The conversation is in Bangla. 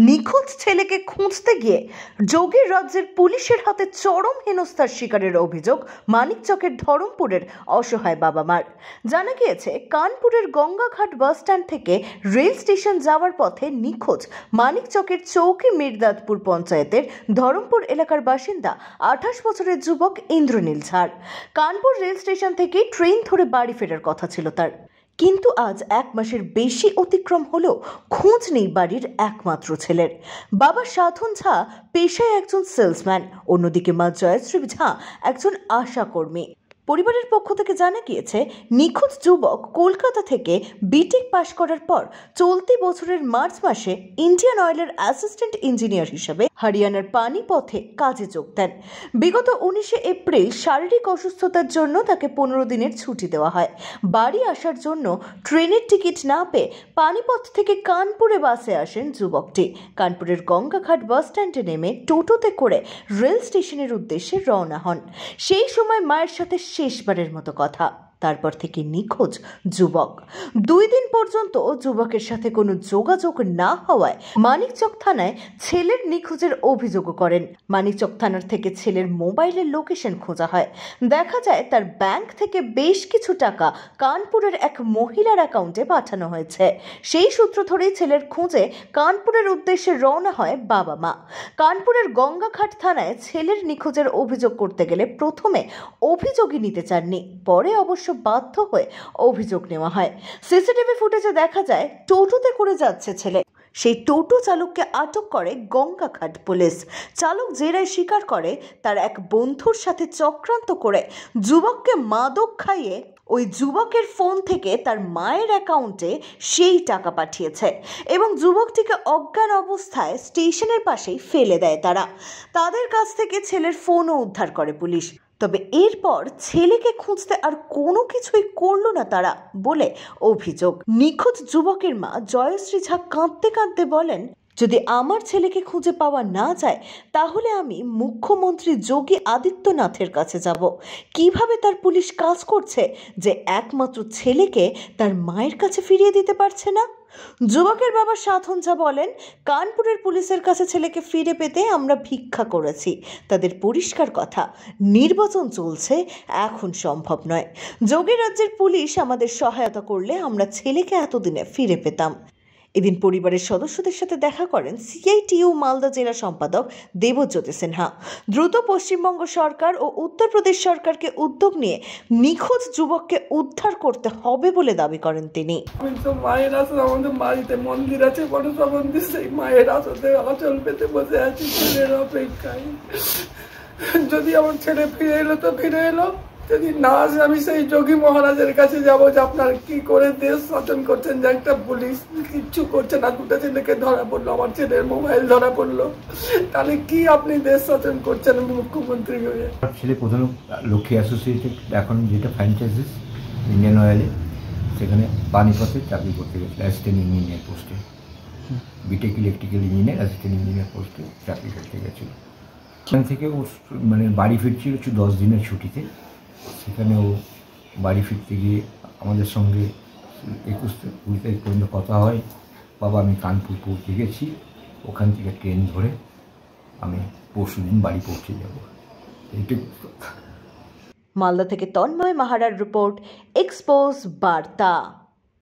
নিখোঁজ ছেলেকে খুঁজতে গিয়ে যোগীর রাজ্যের পুলিশের হাতে চরম হেনস্থার শিকারের অভিযোগ মানিকচকের ধরমপুরের অসহায় বাবা মার। জানা গিয়েছে, কানপুরের গঙ্গাঘাট বাস স্ট্যান্ড থেকে রেল স্টেশন যাওয়ার পথে নিখোঁজ মানিকচকের চৌকি মির্দাতপুর পঞ্চায়েতের ধরমপুর এলাকার বাসিন্দা 28 বছরের যুবক ইন্দ্রনীল ঝাড়। কানপুর রেল স্টেশন থেকে ট্রেন ধরে বাড়ি ফেরার কথা ছিল তার, কিন্তু আজ 1 মাসের বেশি অতিক্রম হলেও খোঁজ নেই বাড়ির একমাত্র ছেলের। বাবা সাধন ঝা পেশায় একজন সেলসম্যান, অন্যদিকে মা জয়শ্রী ঝা একজন আশাকর্মী। পরিবারের পক্ষ থেকে জানা গিয়েছে, নিখোঁজ যুবক কলকাতা থেকে বিটেক পাশ করার পর চলতি বছরের মার্চ মাসে ইন্ডিয়ান অয়েলের অ্যাসিস্ট্যান্ট ইঞ্জিনিয়ার হিসেবে হরিয়ানার পানিপথে কাজে যোগ দেন। বিগত 19 এপ্রিল শারীরিক অসুস্থতার জন্য তাকে 15 দিনের ছুটি দেওয়া হয়। বাড়ি আসার জন্য ট্রেনের টিকিট না পেয়ে পানিপথ থেকে কানপুরে বাসে আসেন যুবকটি। কানপুরের গঙ্গাঘাট বাস স্ট্যান্ডে নেমে টোটোতে করে রেল স্টেশনের উদ্দেশ্যে রওনা হন। সেই সময় মায়ের সাথে শেষবারের মতো কথা। তারপর থেকে নিখোঁজ যুবক। 2 দিন পর্যন্ত যুবকের সাথে কোনো যোগাযোগ না হওয়ায় মানিকচক থানায় ছেলের নিখোঁজের অভিযোগ করেন। মানিকচক থানার থেকে ছেলের মোবাইলের লোকেশন খোঁজা হয়। দেখা যায় তার ব্যাংক থেকে বেশ কিছু টাকা কানপুরের এক মহিলার অ্যাকাউন্টে পাঠানো হয়েছে। সেই সূত্র ধরেই ছেলের খোঁজে কানপুরের উদ্দেশ্যে রওনা হয় বাবা মা। কানপুরের গঙ্গাঘাট থানায় ছেলের নিখোঁজের অভিযোগ করতে গেলে প্রথমে অভিযোগই নিতে চাননি, পরে অবশ্য বাধ্য হয়ে অভিযোগ নেওয়া হয়। সিসিটিভি ফুটেজে দেখা যায় টোটোতে করে যাচ্ছে ছেলে। সেই টোটো চালককে আটক করে গঙ্গাঘাট পুলিশ। চালক জেরায় স্বীকার করে তার এক বন্ধুর সাথে চক্রান্ত করে যুবককে মাদক খাইয়ে ওই যুবকের ফোন থেকে তার মায়ের অ্যাকাউন্টে সেই টাকা পাঠিয়েছে এবং যুবকটিকে অজ্ঞান অবস্থায় স্টেশনের পাশেই ফেলে দেয় তারা। তাদের কাছ থেকে ছেলের ফোনও উদ্ধার করে পুলিশ। তবে এরপর ছেলেকে খুঁজতে আর কোনো কিছুই করলো না তারা বলে অভিযোগ। নিখোঁজ যুবকের মা জয়শ্রী ঝা কাঁদতে কাঁদতে বলেন, যদি আমার ছেলেকে খুঁজে পাওয়া না যায় তাহলে আমি মুখ্যমন্ত্রী যোগী আদিত্যনাথের কাছে যাব। কিভাবে তার পুলিশ কাজ করছে যে একমাত্র ছেলেকে তার মায়ের কাছে ফিরিয়ে দিতে পারছে না। যুবকের বাবা সাধন ঝা বলেন, কানপুরের পুলিশের কাছে ছেলেকে ফিরে পেতে আমরা ভিক্ষা করেছি। তাদের পরিষ্কার কথা, নির্বাচন চলছে, এখন সম্ভব নয়। যোগী রাজ্যের পুলিশ আমাদের সহায়তা করলে আমরা ছেলেকে এতদিনে ফিরে পেতাম। এদিন পরিবারের সদস্যদের সাথে দেখা করেন সিআইটিইউ মালদা জেলা সম্পাদক দেবজ্যোতি সিনহা। দ্রুত পশ্চিমবঙ্গ সরকার ও উত্তরপ্রদেশ সরকারকে উদ্যোগ নিয়ে নিখোঁজ যুবককে উদ্ধার করতে হবে বলে দাবি করেন তিনি। মায়ের আসলে আমাদের বাড়িতে মন্দির আছে, মনসা মন্দির, সেই মায়ের আসলে আঁচল পেতে বসে আছি ছেলের অপেক্ষায়। যদি আমার ছেলে ফিরে এলো তো ফিরে এলো, যদি না আসে আমি সেই যোগী মহারাজের কাছে যাবো যে আপনার কি করে দেশ শাসন করছেন, যে একটা পুলিশ কিচ্ছু করছে না, 2টা ছেলেকে ধরা পড়লো, আমার ছেলের মোবাইল ধরা পড়লো, তাহলে কি আপনি দেশ শাসন করছেন মুখ্যমন্ত্রী হয়ে? ছেলে প্রথমে লক্ষ্মী অ্যাসোসিয়েটেড, এখন যেটা ফ্র্যাঞ্চাইজিস ইন্ডিয়ান অয়েলে, সেখানে পানিপথে চাকরি করতে গেছিল অ্যাসিস্ট্যান্ট ইঞ্জিনিয়ার পোস্টে। BTech electrical engineer assistant engineer পোস্টে চাকরি করতে গেছিলো। সেখান থেকে ও বাড়ি ফিরছিল 10 দিনের ছুটিতে। সেখানে ও বাড়ি ফিরতে গিয়ে আমাদের সঙ্গে 21 তারিখ পর্যন্ত কথা হয়। বাবা আমি কানপুর পৌঁছে গেছি, ওখান থেকে ট্রেন ধরে আমি পরশুদিন বাড়ি পৌঁছে যাব। এইটুকু। মালদা থেকে তন্ময় মাহারার রিপোর্ট, এক্সপোজ বার্তা।